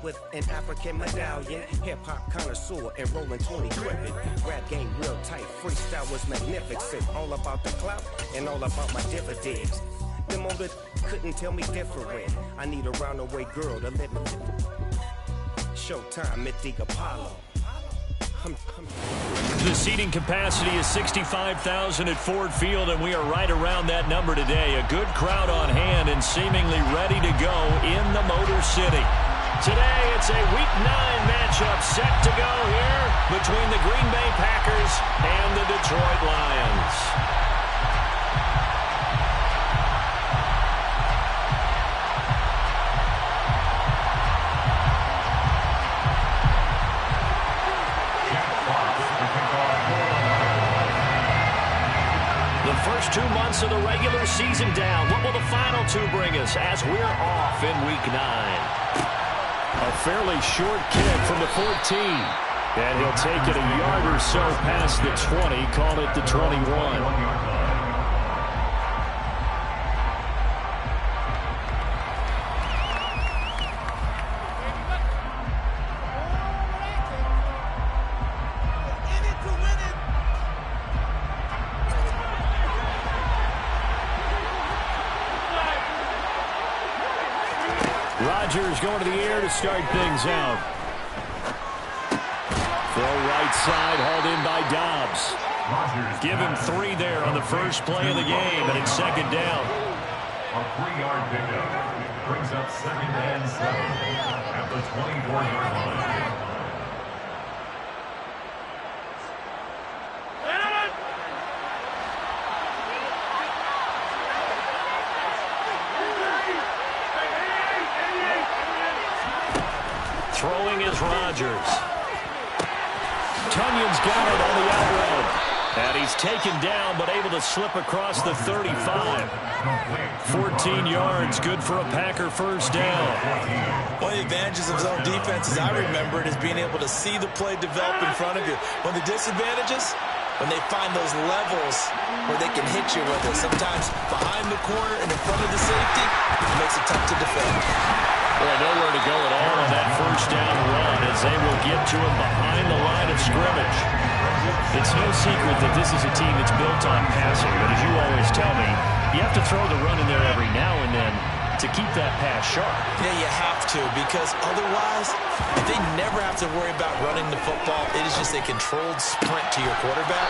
with an African medallion. Hip-hop connoisseur and rolling 20 gripping. Rap game real tight, freestyle was magnificent. All about the clout and all about my dividends. Them older couldn't tell me different. I need a roundaway girl to let me. Showtime, Mythic Apollo. The seating capacity is 65,000 at Ford Field, and we are right around that number today. A good crowd on hand and seemingly ready to go in the Motor City. Today, it's a Week 9 matchup set to go here between the Green Bay Packers and the Detroit Lions. First 2 months of the regular season down. What will the final 2 bring us as we're off in Week 9? A fairly short kick from the 14. And he'll take it a yard or so past the 20. Call it the 21. Rodgers going to the air to start things out. Throw right side, hauled in by Dobbs. Give him 3 there on the first play of the game, and it's second down. A 3-yard pickup brings up second and 7 at the 24-yard line. Throwing is Rodgers. Tunyon's got it on the out route. And he's taken down, but able to slip across the 35. 14 yards, good for a Packer first down. One of the advantages of zone defense, as I remember it, is being able to see the play develop in front of you. One of the disadvantages, when they find those levels where they can hit you with it. Sometimes behind the corner and in front of the safety, it makes it tough to defend. Well, nowhere to go at all on that first down run as they will get to him behind the line of scrimmage. It's no secret that this is a team that's built on passing, but as you always tell me, you have to throw the run in there every now and then to keep that pass sharp. Yeah, you have to, because otherwise, if they never have to worry about running the football, it is just a controlled sprint to your quarterback,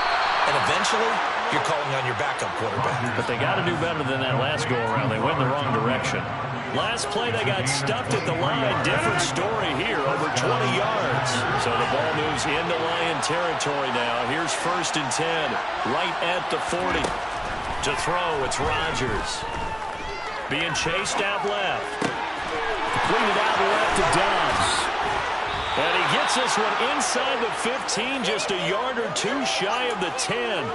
and eventually, you're calling on your backup quarterback. But they got to do better than that last go-around. They went in the wrong direction. Last play, they got stuffed at the line. Different story here, over 20 yards. So the ball moves into Lion territory now. Here's 1st and 10, right at the 40. To throw, it's Rodgers. Being chased out left. Completed out left to Dobbs. And he gets this one inside the 15, just a yard or 2 shy of the 10.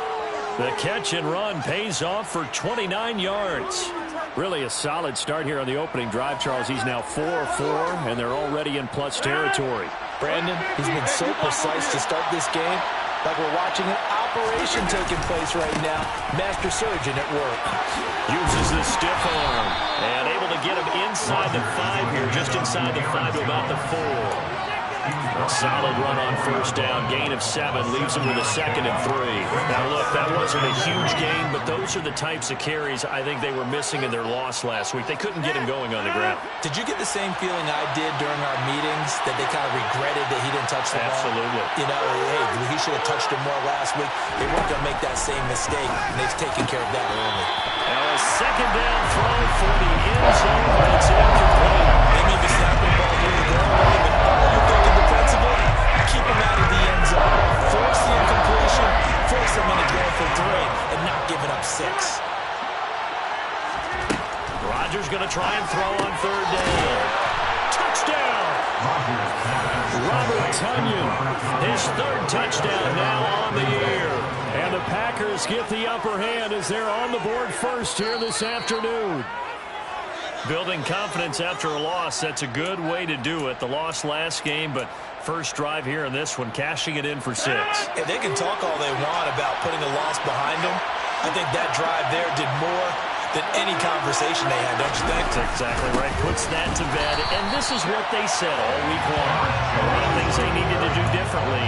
The catch and run pays off for 29 yards. Really a solid start here on the opening drive, Charles. He's now 4-4, and they're already in plus territory. Brandon, he's been so precise to start this game, like we're watching an operation taking place right now. Master surgeon at work. Uses the stiff arm, and able to get him inside the 5 here, just inside the 5 to about the 4. A solid run on first down, gain of 7, leaves him with a 2nd and 3. Now, look, that wasn't a huge gain, but those are the types of carries I think they were missing in their loss last week. They couldn't get him going on the ground. Did you get the same feeling I did during our meetings, that they kind of regretted that he didn't touch the ball? Absolutely. You know, hey, he should have touched him more last week. They weren't going to make that same mistake, and they've taken care of that early. Now, a second down throw for the end zone, but it's incomplete. They may be snapping the ball near the goal line, but all you're thinking defensively, keep him out of the end zone. Force the incompletion, force him into going for 3, and not giving up 6. Rodgers going to try and throw on 3rd down. Touchdown! Robert Tonyan, his 3rd touchdown now on the year. And the Packers get the upper hand as they're on the board first here this afternoon. Building confidence after a loss, that's a good way to do it. The loss last game, but first drive here in this one, cashing it in for 6. And they can talk all they want about putting a loss behind them. I think that drive there did more than any conversation they had, don't you think? That's exactly right. Puts that to bed. And this is what they said all week long. A lot of things they needed to do differently.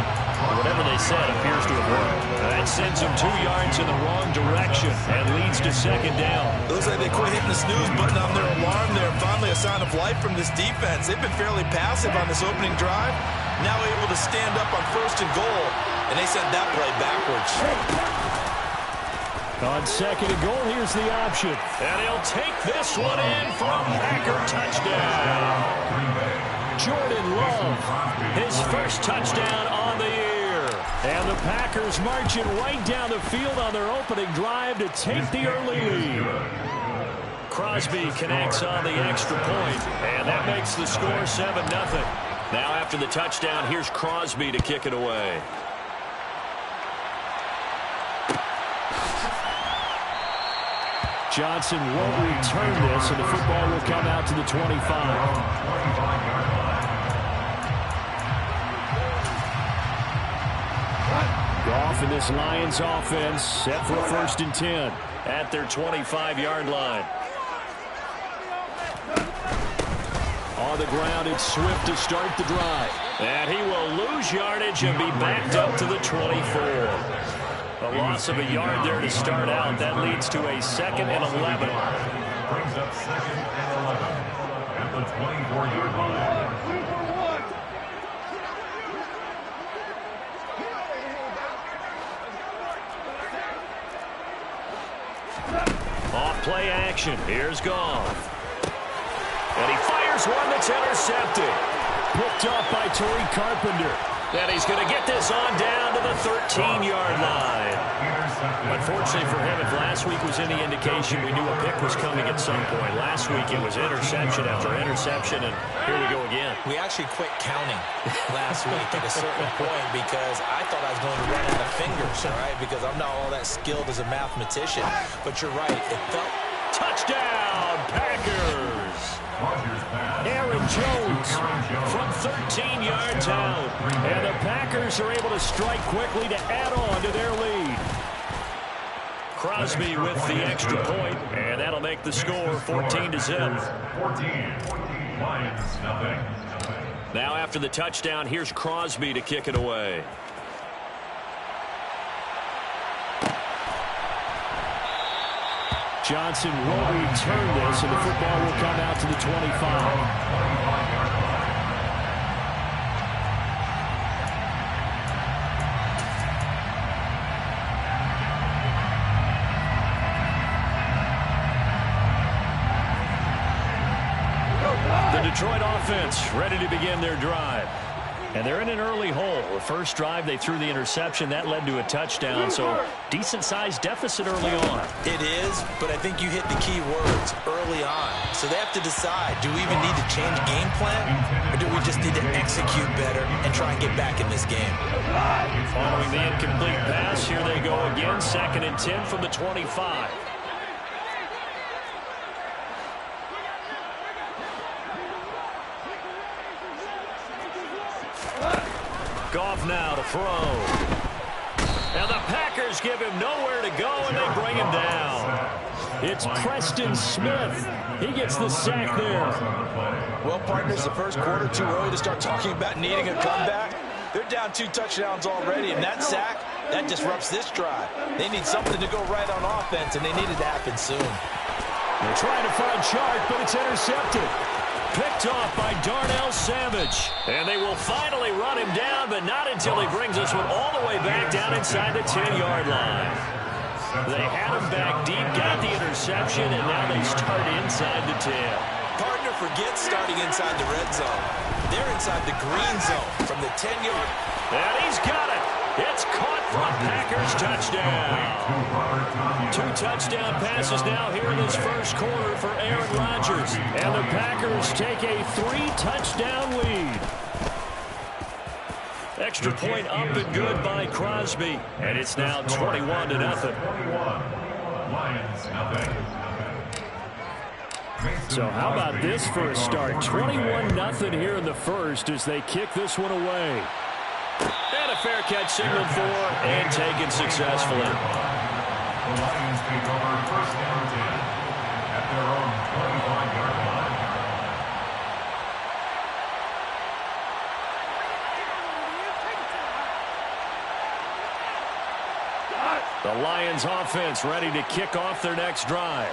Whatever they said appears to have worked. That sends them 2 yards in the wrong direction and leads to second down. It looks like they quit hitting the snooze button on their alarm there. Finally a sign of life from this defense. They've been fairly passive on this opening drive. Now able to stand up on 1st and goal. And they sent that play backwards. On 2nd and goal, here's the option. And he'll take this one in for a Packer touchdown. Jordan Love, his first touchdown on the year. And the Packers marching right down the field on their opening drive to take the early lead. Crosby connects on the extra point, and that makes the score 7-0. Now after the touchdown, here's Crosby to kick it away. Johnson won't return this, and the football will come out to the 25. Goff in this Lions offense set for a 1st and 10 at their 25-yard line. On the ground, it's Swift to start the drive. And he will lose yardage and be backed up to the 24. A loss of a yard there to start out. That leads to a 2nd and 11. Brings up 2nd and 11 at the 24-yard line. Off play action. Here's Goff. And he fires one that's intercepted. Picked up by Tariq Carpenter. And he's going to get this on down to the 13-yard line. Unfortunately for him, if last week was any indication, we knew a pick was coming at some point. Last week it was interception after interception, and here we go again. We actually quit counting last week at a certain point because I thought I was going to run out of fingers, all right, because I'm not all that skilled as a mathematician. But you're right. It felt... Touchdown, Packers! Aaron Jones from 13 yards out. And the Packers are able to strike quickly to add on to their lead. Crosby with the extra point, and that'll make the score 14-0. 14. Lions, nothing. Now after the touchdown, here's Crosby to kick it away. Johnson won't return this, and the football will come out to the 25. The Detroit offense ready to begin their drive. And they're in an early hole. The first drive, they threw the interception. That led to a touchdown, so decent-sized deficit early on. It is, but I think you hit the key words, early on. So they have to decide, do we even need to change game plan, or do we just need to execute better and try and get back in this game? Following the incomplete pass, here they go again. 2nd and 10 from the 25. Goff now to throw. And the Packers give him nowhere to go, and they bring him down. It's Preston Smith. He gets the sack there. Well, partners, the first quarter too early to start talking about needing a comeback. They're down 2 touchdowns already, and that sack, that disrupts this drive. They need something to go right on offense, and they need it to happen soon. They're trying to find Chark, but it's intercepted. Picked off by Darnell Savage. And they will finally run him down, but not until he brings this one all the way back down inside the 10-yard line. They had him back deep, got the interception, and now they start inside the 10. Partner forgets starting inside the red zone. They're inside the green zone from the 10-yard. And he's got it. It's caught for a Packers touchdown. 2 touchdown passes now here in this first quarter for Aaron Rodgers. And the Packers take a 3-touchdown lead. Extra point up and good by Crosby. And it's now 21-0. 21. Lions, nothing. So how about this for a start? 21-0 here in the first as they kick this one away. And a fair catch signaled for and taken successfully. The Lions take over 1st and 10. The Lions offense ready to kick off their next drive.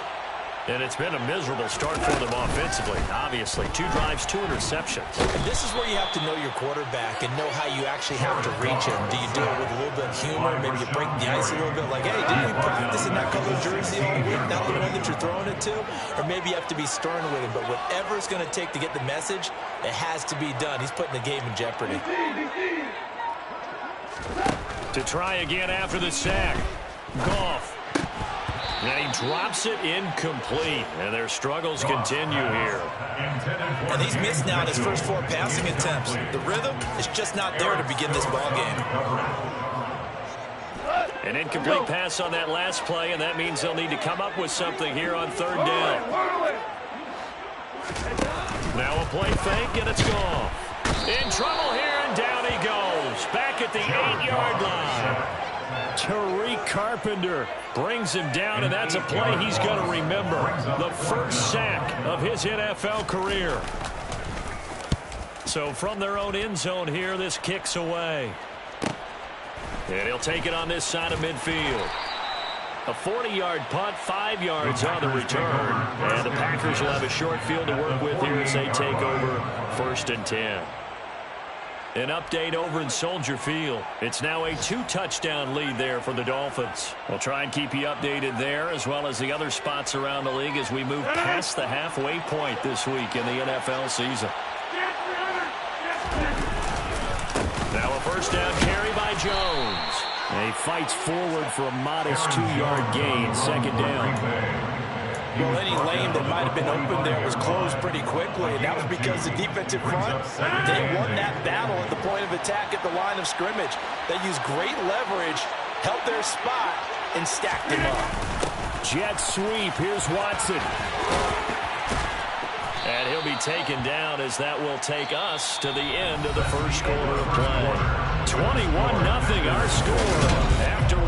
And it's been a miserable start for them offensively. Obviously, 2 drives, 2 interceptions. And this is where you have to know your quarterback and know how you actually have to reach him. Do you do it with a little bit of humor? Maybe you break the ice a little bit like, hey, didn't we practice in that color jersey all week? Not the one that you're throwing it to? Or maybe you have to be stern with him. But whatever it's going to take to get the message, it has to be done. He's putting the game in jeopardy. To try again after the sack. Goff. And he drops it incomplete. And their struggles continue here. And he's missed now in his first 4 passing attempts. The rhythm is just not there to begin this ball game. An incomplete pass on that last play, and that means they'll need to come up with something here on 3rd down. Now a play fake, and it's gone. In trouble here, and down he goes. Back at the 8-yard line. Tariq Carpenter brings him down, and that's a play he's going to remember. The first sack of his NFL career. So from their own end zone here, this kicks away. And he'll take it on this side of midfield. A 40-yard punt, 5 yards on the return. And the Packers will have a short field to work with here as they take over 1st and 10. An update over in Soldier Field. It's now a 2-touchdown lead there for the Dolphins. We'll try and keep you updated there as well as the other spots around the league as we move past the halfway point this week in the NFL season. Now a 1st down carry by Jones. And he fights forward for a modest 2-yard gain. 2nd down. Well, any lane that might have been open there was closed pretty quickly, and that was because the defensive front, they won that battle at the point of attack at the line of scrimmage. They used great leverage, held their spot, and stacked him up. Jet sweep. Here's Watson. And he'll be taken down as that will take us to the end of the first quarter of play. 21-0 our score after 1.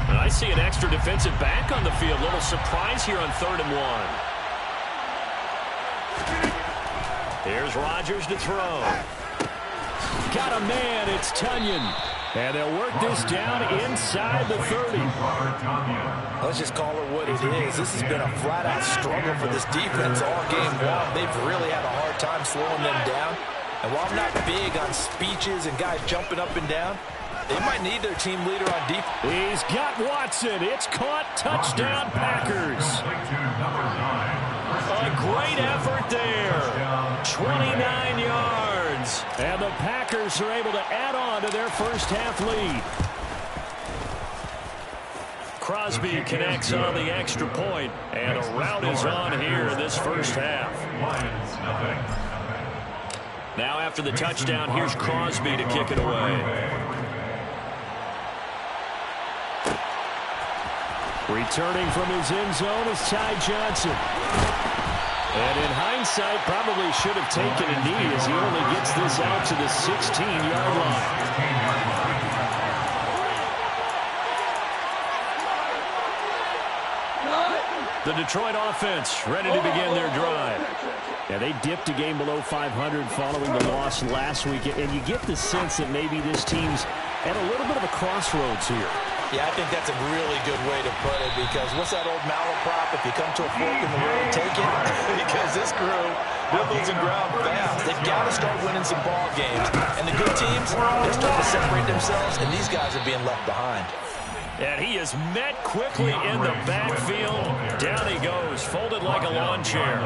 I see an extra defensive back on the field. Little surprise here on 3rd and 1. Here's Rodgers to throw. Got a man. It's Tunyon. And they'll work this down inside the 30. Let's just call it what it is. This has been a flat-out struggle for this defense all game long. They've really had a hard time slowing them down. And while I'm not big on speeches and guys jumping up and down, they might need their team leader on defense. He's got Watson. It's caught. Touchdown, Packers. A great effort there. 29 yards. And the Packers are able to add on to their first half lead. Crosby connects on the extra point, and a rout is on here in this first half. Now after the touchdown, here's Crosby to kick it away. Returning from his end zone is Ty Johnson. And in hindsight, probably should have taken a knee as he only gets this out to the 16-yard line. The Detroit offense ready to begin their drive. Yeah, they dipped a game below 500 following the loss last week. And you get the sense that maybe this team's at a little bit of a crossroads here. Yeah, I think that's a really good way to put it because what's that old malaprop? If you come to a fork in the road, take it. Because this crew, they're losing ground fast. They've got to start winning some ball games. And the good teams, they're starting to separate themselves, and these guys are being left behind. And he is met quickly in the backfield. Down he goes, folded like a lawn chair.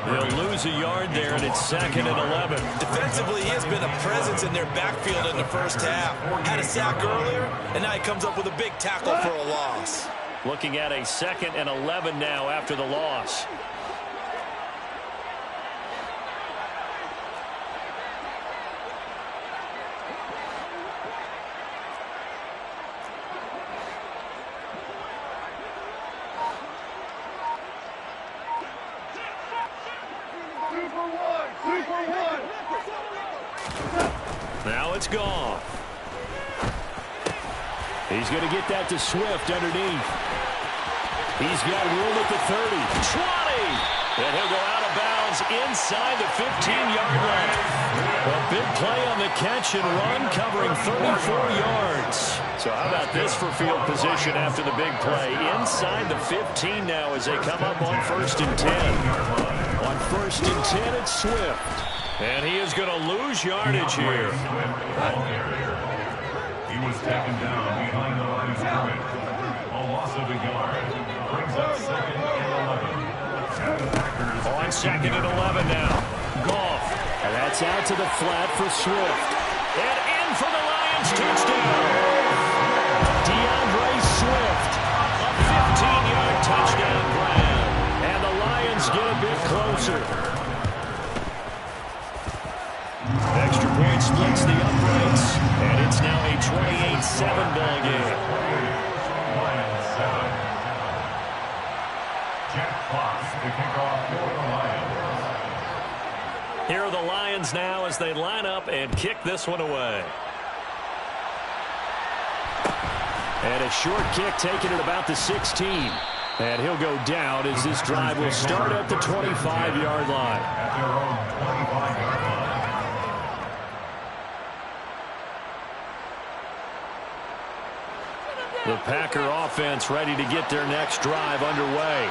They'll lose a yard there, and it's 2nd and 11. Defensively, he has been a presence in their backfield in the first half. Had a sack earlier, and now he comes up with a big tackle for a loss. Looking at a 2nd and 11 now after the loss. Now it's gone. He's going to get that to Swift underneath. He's got room at the 30, 20, and he'll go out of bounds inside the 15-yard line. A big play on the catch and run, covering 34 yards. So how about this for field position after the big play? Inside the 15 now as they come up on 1st and 10. On 1st and 10, it's Swift. And he is going to lose yardage here. He was taken down behind the line of scrimmage. A loss of a yard. Brings up 2nd and 11. And the Packers on 2nd and 11 now. Goff. And that's out to the flat for Swift. And in for the Lions touchdown. DeAndre Swift. A 15-yard touchdown grab. And the Lions get a bit closer. Extra point splits the uprights. And it's now a 28-7 ball game. Lions 7. Jack Fox to kick off for the Lions. Here are the Lions now as they line up and kick this one away. And a short kick taken at about the 16. And he'll go down as this drive will start at the 25-yard line. At their own 25-yard line. The Packer offense ready to get their next drive underway.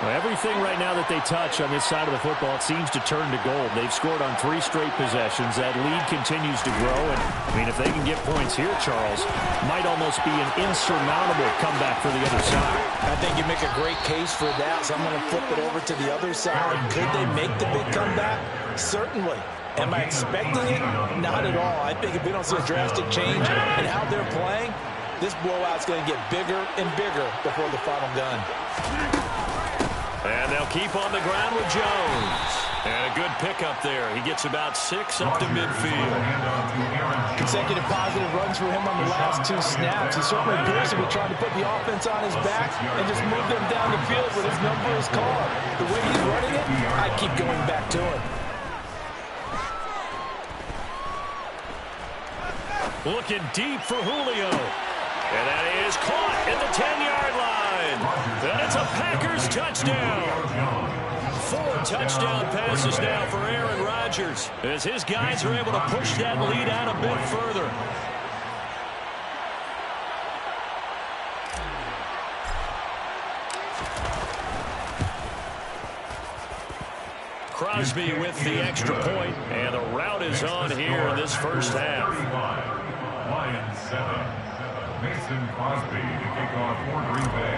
Well, everything right now that they touch on this side of the football, it seems to turn to gold. They've scored on 3 straight possessions. That lead continues to grow. And, I mean, if they can get points here, Charles, might almost be an insurmountable comeback for the other side. I think you make a great case for that, so I'm going to flip it over to the other side. Could they make the big comeback? Certainly. Am I expecting it? Not at all. I think if we don't see a drastic change in how they're playing, this blowout's going to get bigger and bigger before the final gun. And they'll keep on the ground with Jones. And a good pickup there. He gets about 6 up to midfield. Consecutive positive runs for him on the last 2 snaps. He certainly appears to be trying to put the offense on his back and just move them down the field when his number is called. The way he's running it, I keep going back to him. Looking deep for Julio. And that is caught at the 10-yard line. And it's a Packers touchdown. 4 touchdown passes now for Aaron Rodgers as his guys are able to push that lead out a bit further. Crosby with the extra point, and the route is on here in this first half. Lions 7. Mason Crosby to kick off for Green Bay.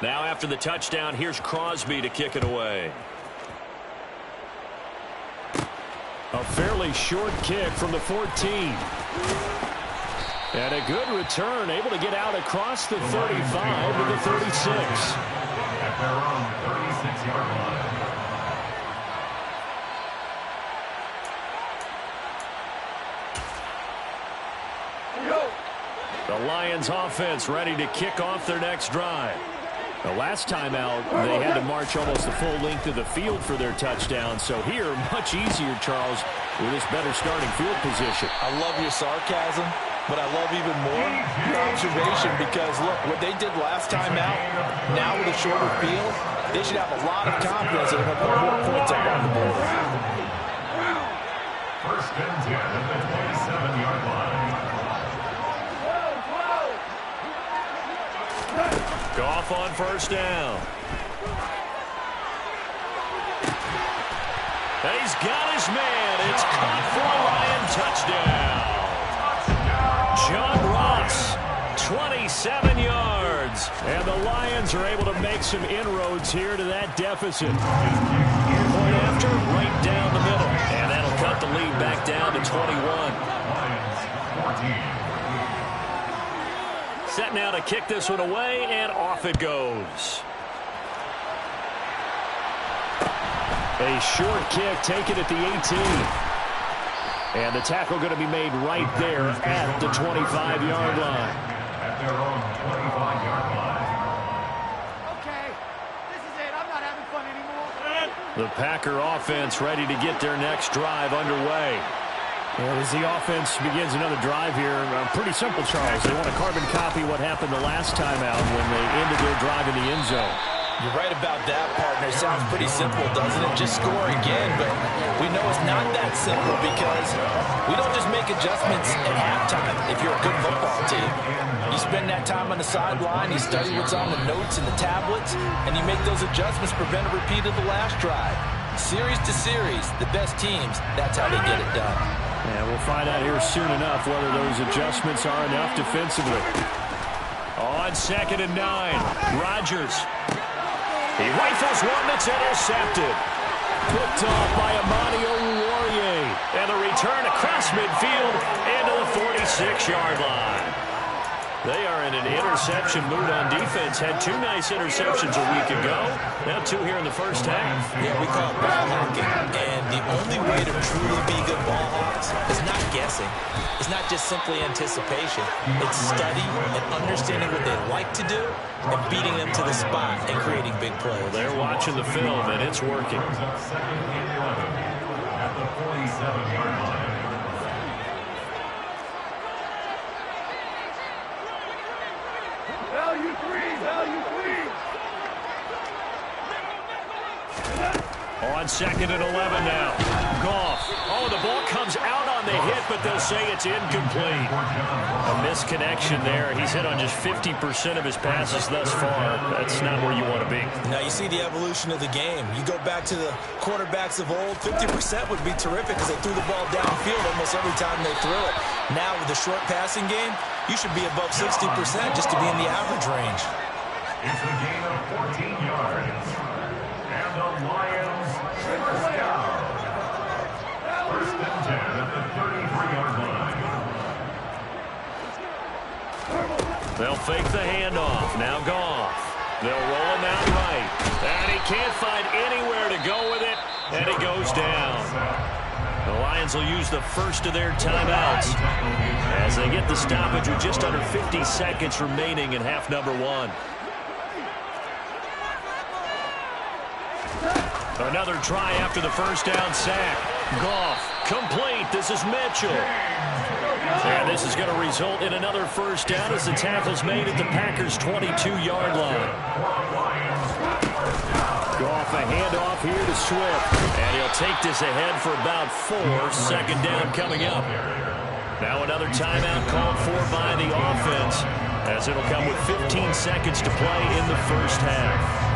Now after the touchdown, here's Crosby to kick it away. A fairly short kick from the 14. And a good return, able to get out across the 35 to the 36. At their own 36-yard line. The Lions offense ready to kick off their next drive. The last time out, they had to march almost the full length of the field for their touchdown. So here, much easier, Charles, with this better starting field position. I love your sarcasm, but I love even more your observation because, look, what they did last time out, now with a shorter field, they should have a lot of confidence that they're going to put more points up on the board. First and 10 at the 27-yard line. Goff on first down. And he's got his man. It's caught for a Lion touchdown. John Ross, 27 yards. And the Lions are able to make some inroads here to that deficit. Point after, right down the middle. And that'll cut the lead back down to 21. Lions 14. Set now to kick this one away, and off it goes. A short kick taken at the 18. And the tackle going to be made right there at the 25-yard line. At their own 25-yard line. Okay, this is it. I'm not having fun anymore. The Packer offense ready to get their next drive underway. And as the offense begins another drive here, pretty simple, Charles. They want to carbon copy what happened the last time out when they ended their drive in the end zone. You're right about that, partner. It sounds pretty simple, doesn't it? Just score again, but we know it's not that simple because we don't just make adjustments at halftime if you're a good football team. You spend that time on the sideline, you study what's on the notes and the tablets, and you make those adjustments to prevent a repeat of the last drive. Series to series, the best teams, that's how they get it done. And we'll find out here soon enough whether those adjustments are enough defensively. On 2nd and 9, Rodgers. He rifles one that's intercepted. Picked off by Amani Oruwariye. And the return across midfield into the 46-yard line. They are in an interception mood on defense. Had 2 nice interceptions a week ago. Now 2 here in the first half. Yeah, we call it ball hawking. And the only way to truly be good ball hawks is not guessing. It's not just simply anticipation. It's study and understanding what they like to do and beating them to the spot and creating big plays. Well, they're watching the film, and it's working. At the 47-yard line. Value three. On 2nd and 11 now. Goff. Oh, the ball comes out on the hit, but they'll say it's incomplete. A misconnection there. He's hit on just 50% of his passes thus far. That's not where you want to be. Now you see the evolution of the game. You go back to the quarterbacks of old, 50% would be terrific because they threw the ball downfield almost every time they threw it. Now with the short passing game, you should be above 60% just to be in the average range. It's a gain of 14 yards. And the Lions first down. 1st and 10 at the 33-yard line. They'll fake the handoff. Now Goff. They'll roll him out right. And he can't find anywhere to go with it. And he goes down. The Lions will use the first of their timeouts as they get the stoppage with just under 50 seconds remaining in half number 1. Another try after the first down sack. Goff, complete. This is Mitchell. And this is going to result in another first down as the tackle's made at the Packers' 22-yard line. Goff, a handoff here to Swift. And he'll take this ahead for about 4. 2nd down coming up. Now another timeout called for by the offense as it'll come with 15 seconds to play in the first half.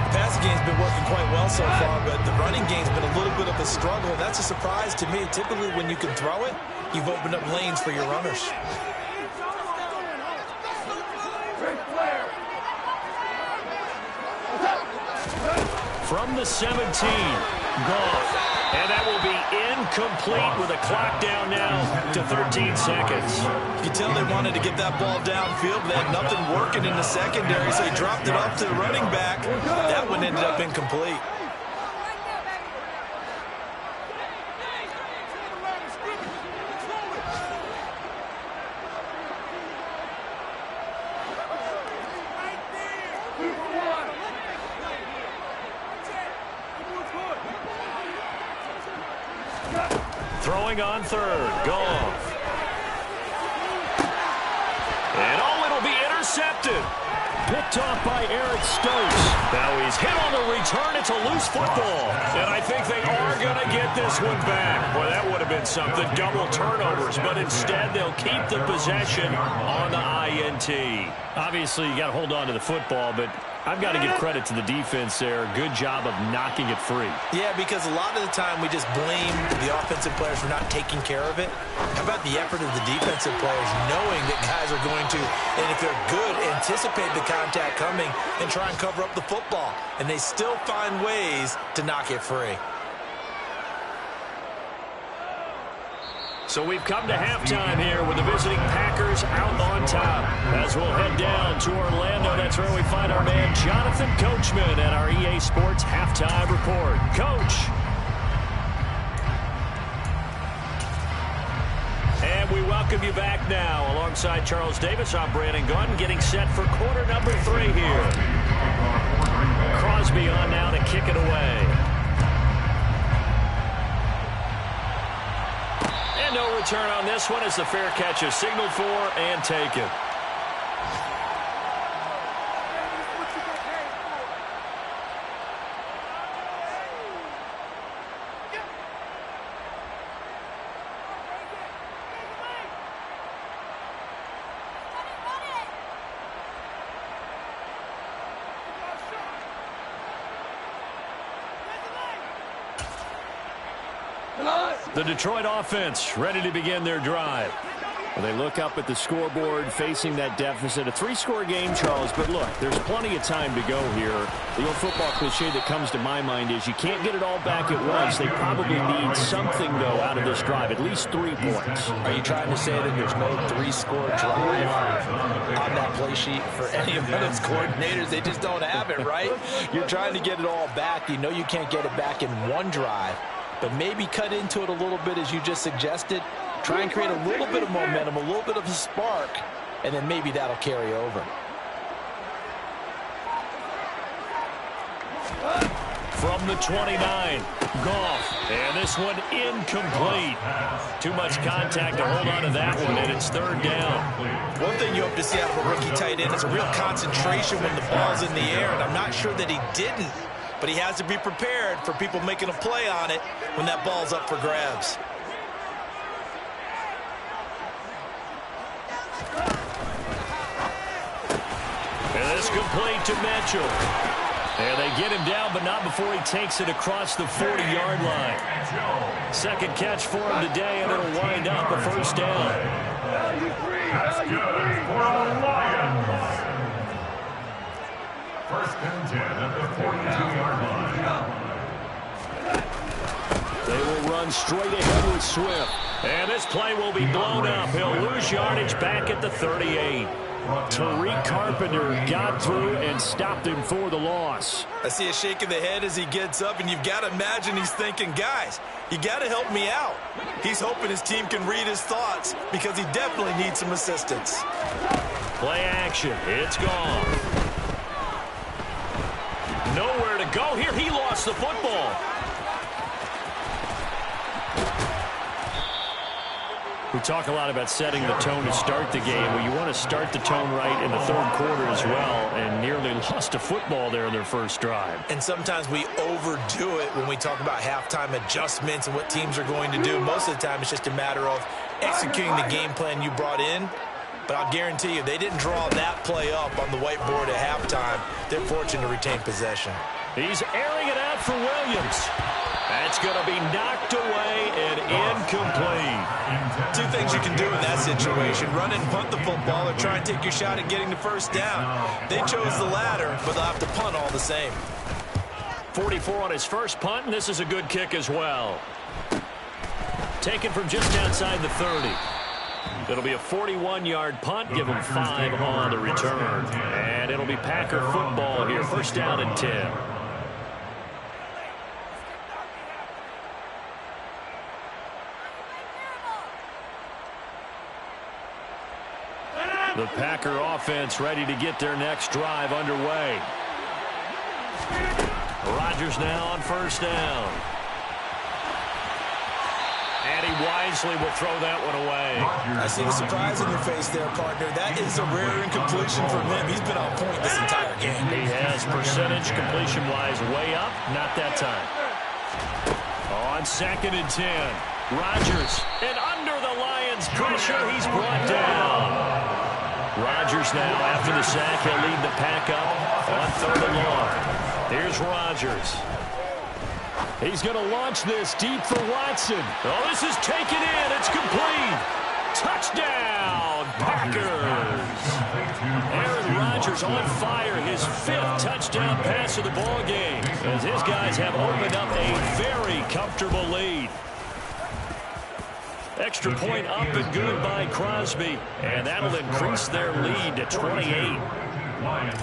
The passing game's been working quite well so far, but the running game's been a little bit of a struggle. That's a surprise to me. Typically, when you can throw it, you've opened up lanes for your runners. From the 17, Goff. And that will be incomplete with a clock down now to 13 seconds. You can tell they wanted to get that ball downfield. They had nothing working in the secondary, so they dropped it off to the running back. That one ended up incomplete. Throwing on 3rd, Goff. And it'll be intercepted. Picked off by Eric Stokes. Now he's hit on the return. It's a loose football. And I think they are going to get this one back. Boy, that would have been something. Double turnovers. But instead, they'll keep the possession on the INT. Obviously, you got to hold on to the football, but I've got to give credit to the defense there. Good job of knocking it free. Yeah, because a lot of the time we just blame the offensive players for not taking care of it. How about the effort of the defensive players knowing that guys are going to, and if they're good, anticipate the contact coming and try and cover up the football. And they still find ways to knock it free. So we've come to halftime here with the visiting Packers out on top. As we'll head down to Orlando, that's where we find our man Jonathan Coachman at our EA Sports Halftime Report. Coach. And we welcome you back now. Alongside Charles Davis, I'm Brandon Gunn, getting set for quarter number 3 here. Crosby on now to kick it away. And no return on this one as the fair catch is signaled for and taken. The Detroit offense ready to begin their drive. Well, they look up at the scoreboard facing that deficit. A 3-score game, Charles, but look, there's plenty of time to go here. The old football cliche that comes to my mind is you can't get it all back at once. They probably need something, though, out of this drive, at least 3 points. Are you trying to say that there's no 3-score drive on that play sheet for any of those coordinators? They just don't have it, right? You're trying to get it all back. You know you can't get it back in one drive. But maybe cut into it a little bit as you just suggested. Try and create a little bit of momentum, a little bit of a spark, and then maybe that'll carry over. From the 29, Goff, and this one incomplete. Too much contact to hold on to that one, and it's 3rd down. One thing you hope to see out of a rookie tight end is a real concentration when the ball's in the air, and I'm not sure that he didn't. But he has to be prepared for people making a play on it when that ball's up for grabs. And this complete to Mitchell. And they get him down, but not before he takes it across the 40-yard line. 2nd catch for him today, and it'll wind up a 1st down. That's good for the Lions. 1st and 10 at the 42-yard line. They will run straight ahead with Swift. And this play will be blown up. He'll lose yardage back at the 38. Tariq Carpenter got through and stopped him for the loss. I see a shake of the head as he gets up, and you've got to imagine he's thinking, guys, you got to help me out. He's hoping his team can read his thoughts because he definitely needs some assistance. Play action. It's gone. Nowhere to go here. He lost the football. We talk a lot about setting the tone to start the game. Well, you want to start the tone right in the 3rd quarter as well, and nearly lost a football there in their first drive. And sometimes we overdo it when we talk about halftime adjustments and what teams are going to do. Most of the time, it's just a matter of executing the game plan you brought in. But I'll guarantee you, they didn't draw that play up on the whiteboard at halftime. They're fortunate to retain possession. He's airing it out for Williams. That's going to be knocked away and incomplete. 2 things you can do in that situation: run and punt the football, or try and take your shot at getting the 1st down. They chose the latter, but they'll have to punt all the same. 44 on his first punt, and this is a good kick as well. Taken from just outside the 30. It'll be a 41-yard punt, give him 5 on the return. And it'll be Packer football here, 1st down and 10. The Packer offense ready to get their next drive underway. Rodgers now on 1st down. And he wisely will throw that one away. I see the surprise in your face there, partner. That is a rare incompletion for him. He's been on point this entire game. He has percentage completion-wise way up. Not that time. On 2nd and 10. Rodgers. And under the Lions' pressure, he's brought down. Rodgers now, after the sack, he'll lead the pack up on 3rd and long. Here's Rodgers. He's going to launch this deep for Watson. Oh, this is taken in. It's complete. Touchdown, Packers. Aaron Rodgers on fire. His 5th touchdown pass of the ball game, as his guys have opened up a very comfortable lead. Extra point up and good by Crosby, and that'll increase their lead to 28. Lions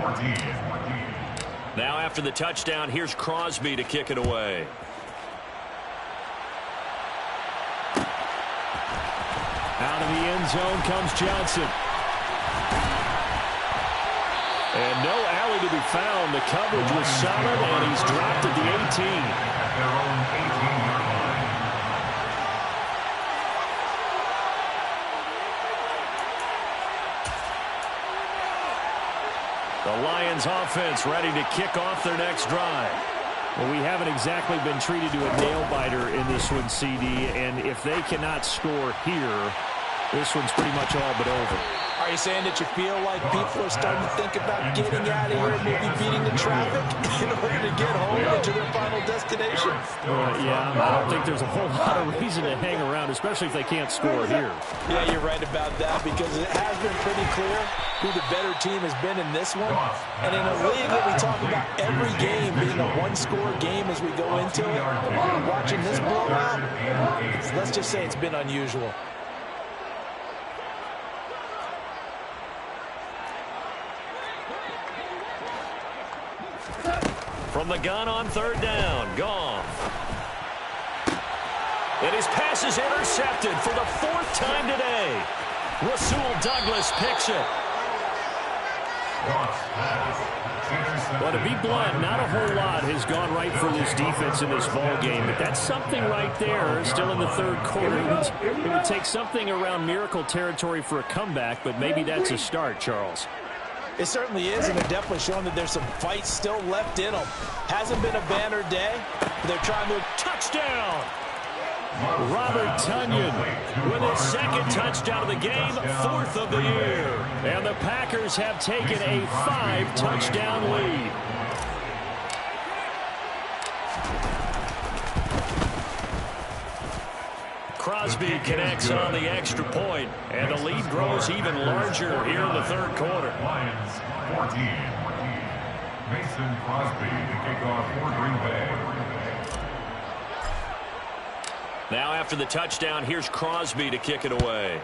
14. Now after the touchdown, here's Crosby to kick it away. Out of the end zone comes Johnson. And no alley to be found. The coverage was solid, and he's dropped at the 18. At their own 18-yard line. The Lions offense ready to kick off their next drive. Well, we haven't exactly been treated to a nail-biter in this one, CD, and if they cannot score here, this one's pretty much all but over. Are you saying that you feel like people are starting to think about getting out of here and maybe beating the traffic in order to get home and to their final destination? Yeah, I don't think there's a whole lot of reason to hang around, especially if they can't score here. Yeah, you're right about that because it has been pretty clear who the better team has been in this one. And in a league that we talk about every game being a one-score game as we go into it, watching this blowout, let's just say it's been unusual. From the gun on third down, Goff. And his pass is intercepted for the 4th time today. Rasul Douglas picks it. Well, to be blunt, not a whole lot has gone right for this defense in this ball game, but that's something right there. Still in the third quarter, it would take something around miracle territory for a comeback, but maybe that's a start, Charles. It certainly is, and they're definitely showing that there's some fight still left in them. Hasn't been a banner day. They're trying to touchdown. Robert Tonyan with his 2nd touchdown of the game, 4th of the year. And the Packers have taken a 5-touchdown lead. Crosby connects on the extra point, and the lead grows even larger here in the third quarter. Lions 14. Mason Crosby to kick off for Green Bay. Now after the touchdown, here's Crosby to kick it away.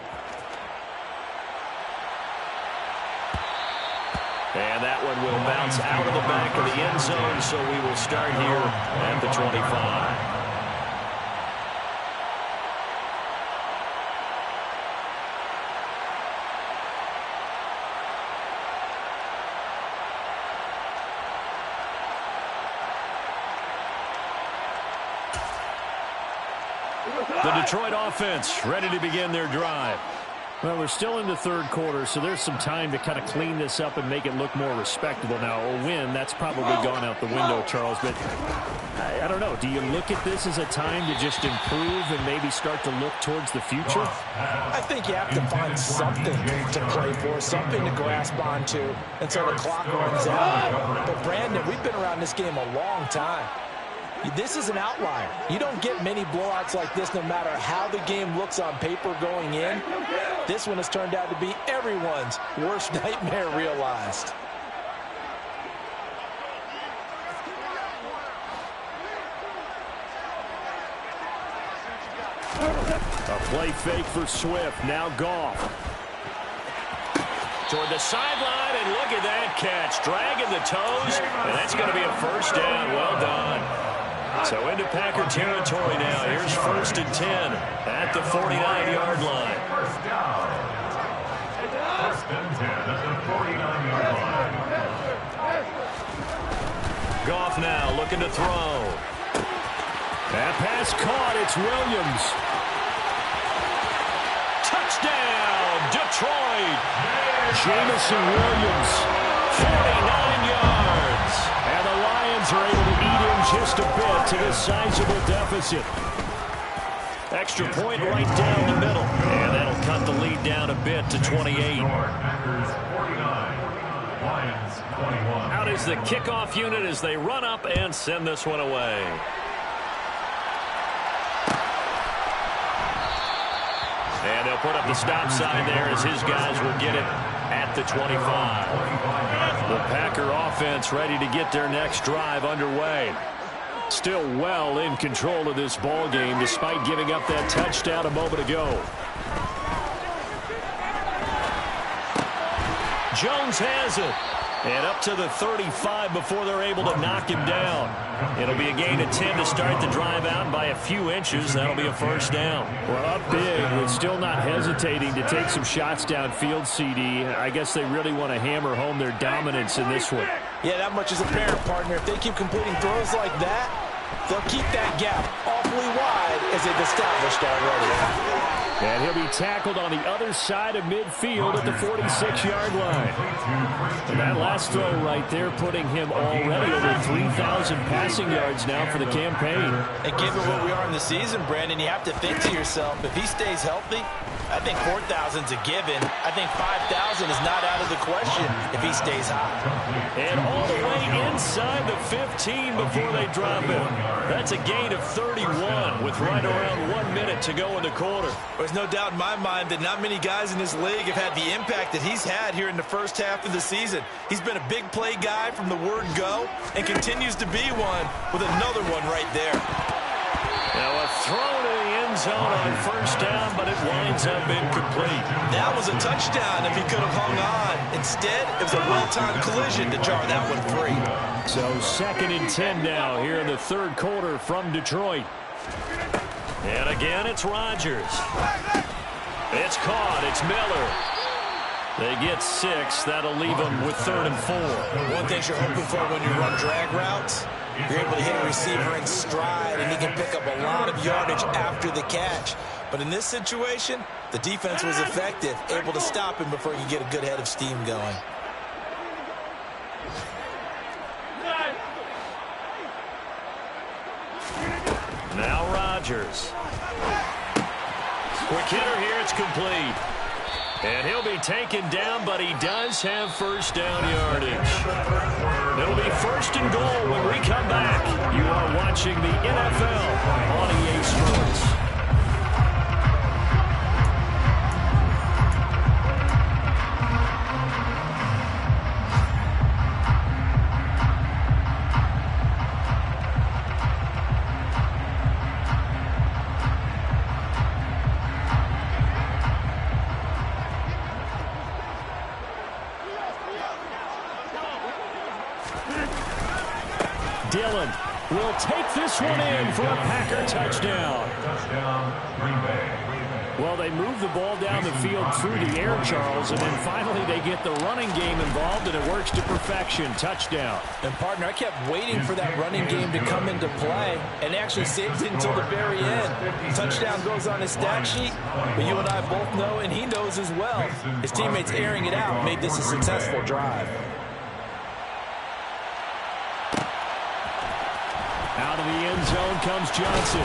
And that one will bounce out of the back of the end zone, so we will start here at the 25. The Detroit offense ready to begin their drive. Well, we're still in the third quarter, so there's some time to kind of clean this up and make it look more respectable. Now, a win, that's probably gone out the window, Charles, but I don't know. Do you look at this as a time to just improve and maybe start to look towards the future? I think you have to find something to play for, something to grasp onto until the clock runs out. But, Brandon, we've been around this game a long time. This is an outlier. You don't get many blowouts like this no matter how the game looks on paper going in. This one has turned out to be everyone's worst nightmare realized. A play fake for Swift. Now Goff. Toward the sideline, and look at that catch. Dragging the toes, and that's going to be a first down. Well done. So into Packer territory now. Here's 1st and 10 at the 49-yard line. First down. 1st and 10 at the 49-yard line. Goff now looking to throw. That pass caught. It's Williams. Touchdown, Detroit. Jamison Williams. 49 yards. And the Lions are able to eat in just a bit to this sizable deficit. Extra point right down the middle. And that'll cut the lead down a bit to 28. Packers 49. Lions 21. Out is the kickoff unit as they run up and send this one away. And they'll put up the stop sign there as his guys will get it at the 25. The Packer offense ready to get their next drive underway. Still well in control of this ball game despite giving up that touchdown a moment ago. Jones has it. And up to the 35 before they're able to knock him down. It'll be a gain of 10 to start the drive out by a few inches. That'll be a first down. Well, up big, but still not hesitating to take some shots downfield, CD. I guess they really want to hammer home their dominance in this one. Yeah, that much is apparent, partner. If they keep completing throws like that, they'll keep that gap awfully wide as they've established already. And he'll be tackled on the other side of midfield at the 46-yard line. And that last throw right there putting him already over 3,000 passing yards now for the campaign. And given where we are in the season, Brandon, you have to think to yourself, if he stays healthy, I think 4,000's a given. I think 5,000 is not out of the question if he stays hot. And all the way inside the 15 before they drop him. That's a gain of 31 with right around 1 minute to go in the quarter. There's no doubt in my mind that not many guys in this league have had the impact that he's had here in the first half of the season. He's been a big play guy from the word go and continues to be one with another one right there. Now a throw to the end zone on first down, but it winds up incomplete. That was a touchdown if he could have hung on. Instead, it was a well-timed collision to jar that one free. So 2nd and 10 now here in the third quarter from Detroit. And again, it's Rodgers. It's caught. It's Miller. They get 6. That'll leave them with 3rd and 4. One thing you're hoping for when you run drag routes, you're able to hit a receiver in stride, and he can pick up a lot of yardage after the catch. But in this situation, the defense was effective, able to stop him before he could get a good head of steam going. Now Rodgers. Quick hitter here. It's complete. And he'll be taken down, but he does have first down yardage. It'll be 1st and goal when we come back. You are watching the NFL on EA Sports. Dillon will take this one in for a Packer touchdown. Green Bay. Well, they move the ball down the field through the air, Charles, and then finally they get the running game involved, and it works to perfection. Touchdown. And, partner, I kept waiting for that running game to come into play and actually saved it until the very end. Touchdown goes on his stat sheet, but you and I both know, and he knows as well, his teammates airing it out made this a successful drive. Out of the end zone comes Johnson.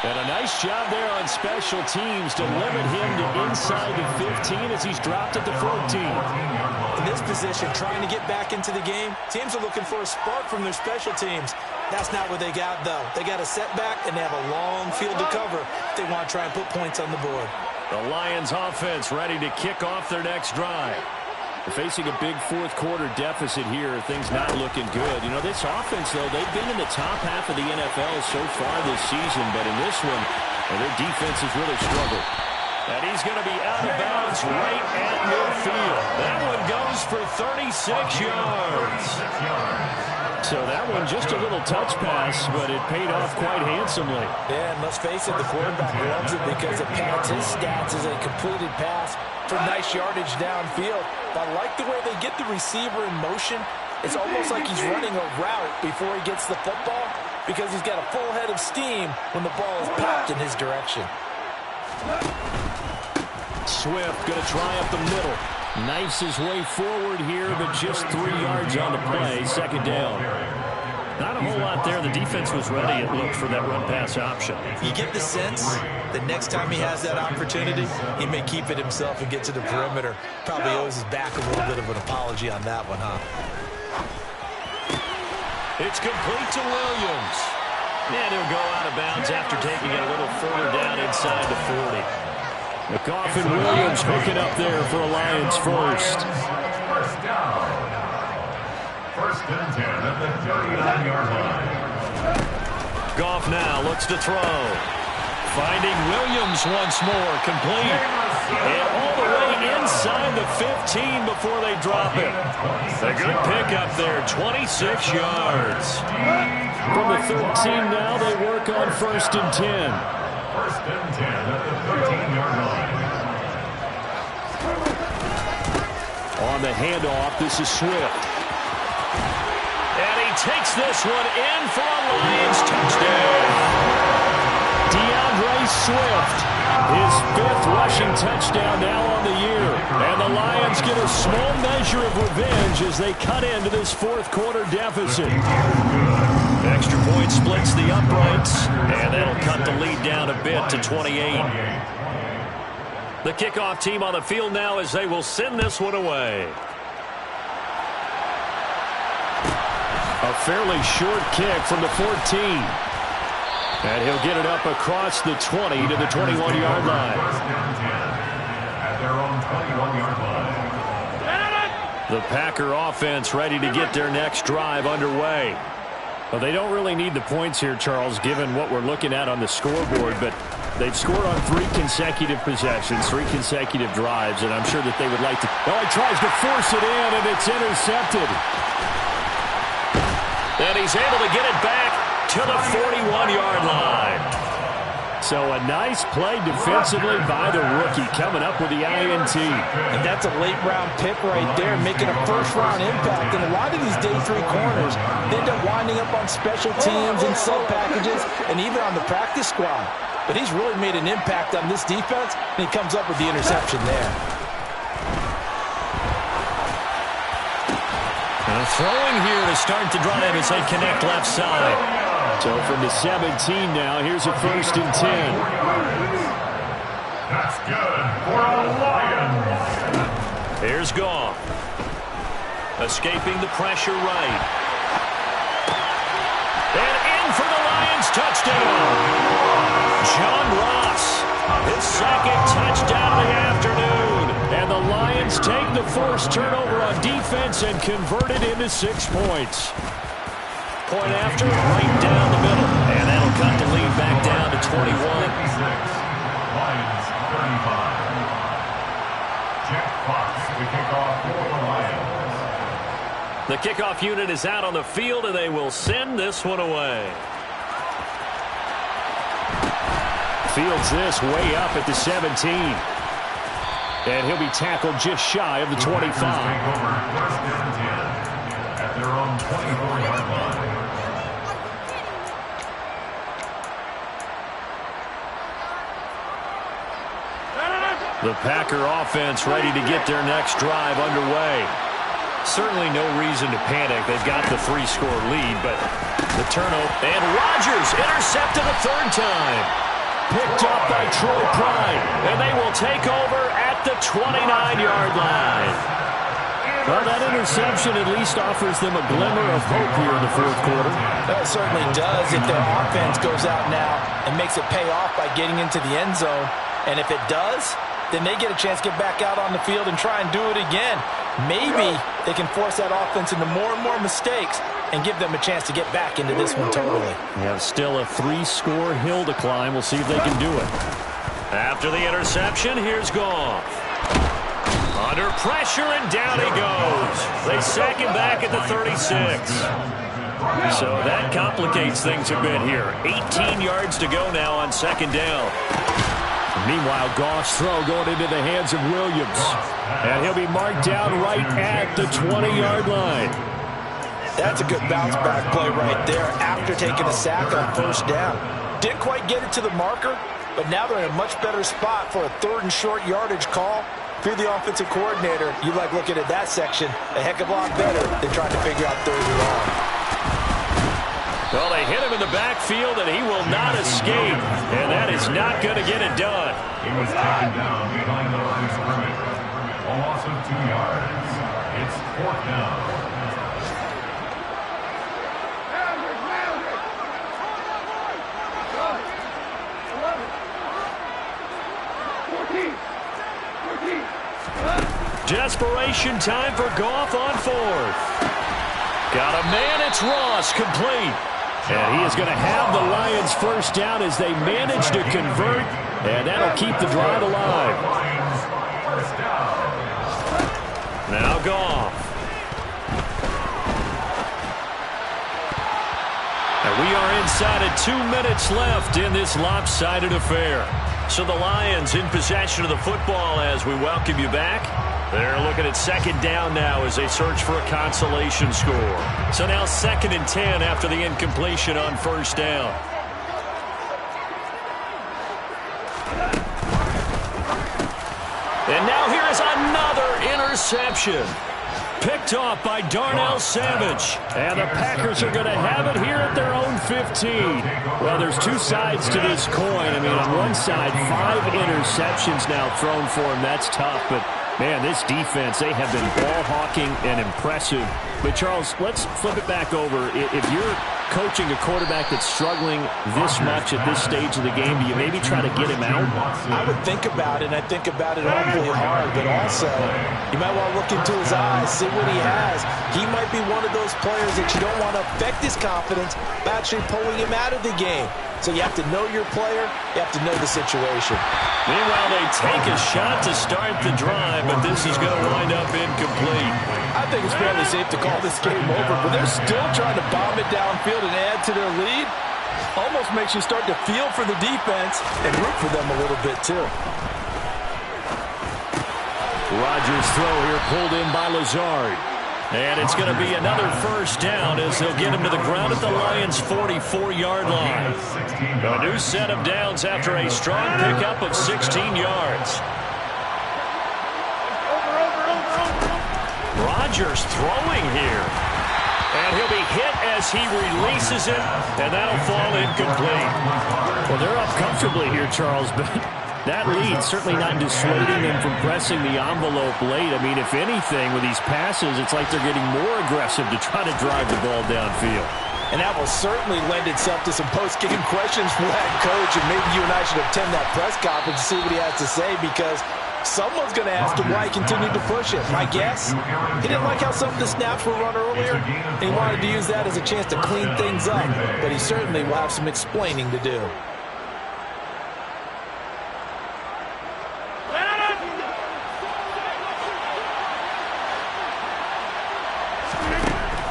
And a nice job there on special teams to limit him to inside the 15 as he's dropped at the 14. In this position, trying to get back into the game, teams are looking for a spark from their special teams. That's not what they got, though. They got a setback, and they have a long field to cover if they want to try and put points on the board. The Lions offense ready to kick off their next drive. They're facing a big fourth quarter deficit here. Things not looking good. You know, this offense, though, they've been in the top half of the NFL so far this season, but in this one, their defense has really struggled. And he's going to be out of bounds right at midfield. That one goes for 36 yards. So that one just a little touch pass, but it paid off quite handsomely. Yeah, and let's face it, the quarterback loves it because it pads his stats as a completed pass for nice yardage downfield. I like the way they get the receiver in motion. It's almost like he's running a route before he gets the football because he's got a full head of steam when the ball is popped in his direction. Swift going to try up the middle. Knifes his way forward here, but just 3 yards on the play. Second down. Not a whole lot there. The defense was ready, it looked, for that run-pass option. You get the sense that next time he has that opportunity, he may keep it himself and get to the perimeter. Probably owes his back a little bit of an apology on that one, huh? It's complete to Williams. And he'll go out of bounds after taking it a little further down inside the 40. McGough and Williams hooking up there for a Lions first. First down. 1st and 10 at the 39-yard line. Goff now looks to throw. Finding Williams once more, complete. And all the way inside the 15 before they drop it. A good pickup there, 26 yards. From the 13 now, they work on 1st and 10. 1st and 10 at the 13-yard line. On the handoff, this is Swift. And he takes this one in for a Lions touchdown. DeAndre Swift. His 5th rushing touchdown now on the year. And the Lions get a small measure of revenge as they cut into this 4th quarter deficit. Extra point splits the uprights, and that'll cut the lead down a bit to 28. The kickoff team on the field now as they will send this one away. A fairly short kick from the 14. And he'll get it up across the 20 to the 21-yard line. At their own 21-yard line. The Packer offense ready to get their next drive underway. Well, they don't really need the points here, Charles, given what we're looking at on the scoreboard, but they've scored on 3 consecutive possessions, 3 consecutive drives, and I'm sure that they would like to... Oh, he tries to force it in, and it's intercepted. And he's able to get it back to the 41-yard line. So a nice play defensively by the rookie, coming up with the INT. And that's a late-round pick right there, making a first-round impact. And a lot of these day 3 corners, they end up winding up on special teams and sub-packages and even on the practice squad. But he's really made an impact on this defense, and he comes up with the interception there. And a throwing here to start the drive as they connect left side. So from the 17 now, here's a 1st and 10. That's good for the Lions. Here's Goff. Escaping the pressure right. And in for the Lions touchdown. John Ross, his 2nd touchdown of the afternoon. And the Lions take the forced turnover on defense and convert it into 6 points. Point after, right down the middle. And that'll cut the lead back down to 21. Lions 35. Jeff Fox to kick off for the Lions. The kickoff unit is out on the field, and they will send this one away. Fields this way up at the 17. And he'll be tackled just shy of the 25. At their own 24-yard line. The Packer offense ready to get their next drive underway. Certainly no reason to panic. They've got the 3-score lead, but the turnover. And Rodgers intercepted a 3rd time. Picked up by Troy Pride. And they will take over at the 29-yard line. Well, that interception at least offers them a glimmer of hope here in the 4th quarter. That certainly does if their offense goes out now and makes it pay off by getting into the end zone. And if it does, then they get a chance to get back out on the field and try and do it again. Maybe they can force that offense into more and more mistakes and give them a chance to get back into this one totally. Yeah, still a 3-score hill to climb. We'll see if they can do it. After the interception, here's Goff. Under pressure, and down he goes. They sack him back at the 36. So that complicates things a bit here. 18 yards to go now on 2nd down. Meanwhile, Goff's throw going into the hands of Williams. And he'll be marked down right at the 20-yard line. That's a good bounce-back play right there after taking a sack on 1st down. Didn't quite get it to the marker, but now they're in a much better spot for a 3rd and short yardage call. If you're the offensive coordinator, you like looking at that section a heck of a lot better than trying to figure out 3rd and long. Well, they hit him in the backfield, and he will not escape. And that is not going to get it done. He was taken down behind the line of scrimmage. A loss of 2 yards. It's 4th down. Desperation time for Goff on 4th. Got a man, it's Ross, complete. And he is going to have the Lions 1st down as they manage to convert, and that'll keep the drive alive. Now Goff. And we are inside of 2 minutes left in this lopsided affair. So the Lions in possession of the football as we welcome you back. They're looking at 2nd down now as they search for a consolation score. So now 2nd and 10 after the incompletion on 1st down. And now here is another interception. Picked off by Darnell Savage. And the Packers are going to have it here at their own 15. Well, there's two sides to this coin. I mean, on one side, 5 interceptions now thrown for him. That's tough, but man, this defense, they have been ball hawking and impressive. But, Charles, let's flip it back over. If you're coaching a quarterback that's struggling this much at this stage of the game, do you maybe try to get him out? I would think about it, and I think about it awfully hard, but also you might want to look into his eyes, see what he has. He might be one of those players that you don't want to affect his confidence by actually pulling him out of the game. So you have to know your player, you have to know the situation. Meanwhile, they take a shot to start the drive, but this is going to wind up incomplete. I think it's fairly safe to call this game over, but they're still trying to bomb it downfield and add to their lead. Almost makes you start to feel for the defense and root for them a little bit, too. Rodgers' throw here pulled in by Lazard. And it's going to be another first down as they'll get him to the ground at the Lions' 44-yard line. A new set of downs after a strong pickup of 16 yards. Rodgers throwing here. And he'll be hit as he releases it, and that'll fall incomplete. Well, they're up comfortably here, Charles, but that lead certainly not dissuading them from pressing the envelope late. I mean, if anything, with these passes, it's like they're getting more aggressive to try to drive the ball downfield. And that will certainly lend itself to some post-game questions for that coach, and maybe you and I should attend that press conference to see what he has to say, because someone's going to ask him why he continued to push it. My guess, he didn't like how some of the snaps were run earlier, and he wanted to use that as a chance to clean things up, but he certainly will have some explaining to do.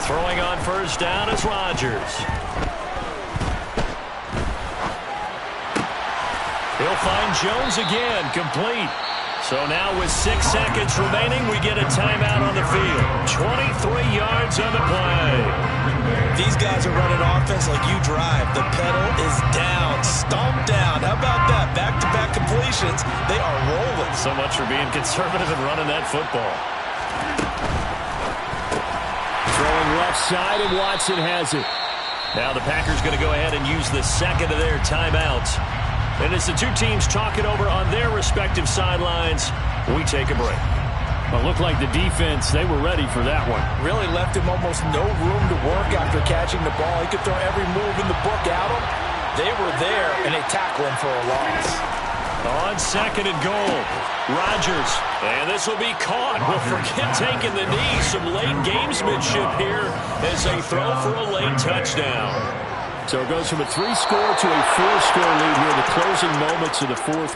Throwing on first down is Rodgers. He'll find Jones again, complete. So now with 6 seconds remaining, we get a timeout on the field. 23 yards on the play. These guys are running offense like you drive. The pedal is down, stomped down. How about that? Back-to-back completions. They are rolling. So much for being conservative and running that football. Throwing left side, and Watson has it. Now the Packers going to go ahead and use the second of their timeouts. And as the two teams talk it over on their respective sidelines, we take a break. Well, it looked like the defense, they were ready for that one. Really left him almost no room to work after catching the ball. He could throw every move in the book at him. They were there, and they tackle him for a loss. On second and goal, Rodgers. And this will be caught. Well, forget taking the knee. Some late gamesmanship here as they throw for a late touchdown. So it goes from a 3-score to a 4-score lead here in the closing moments of the fourth quarter.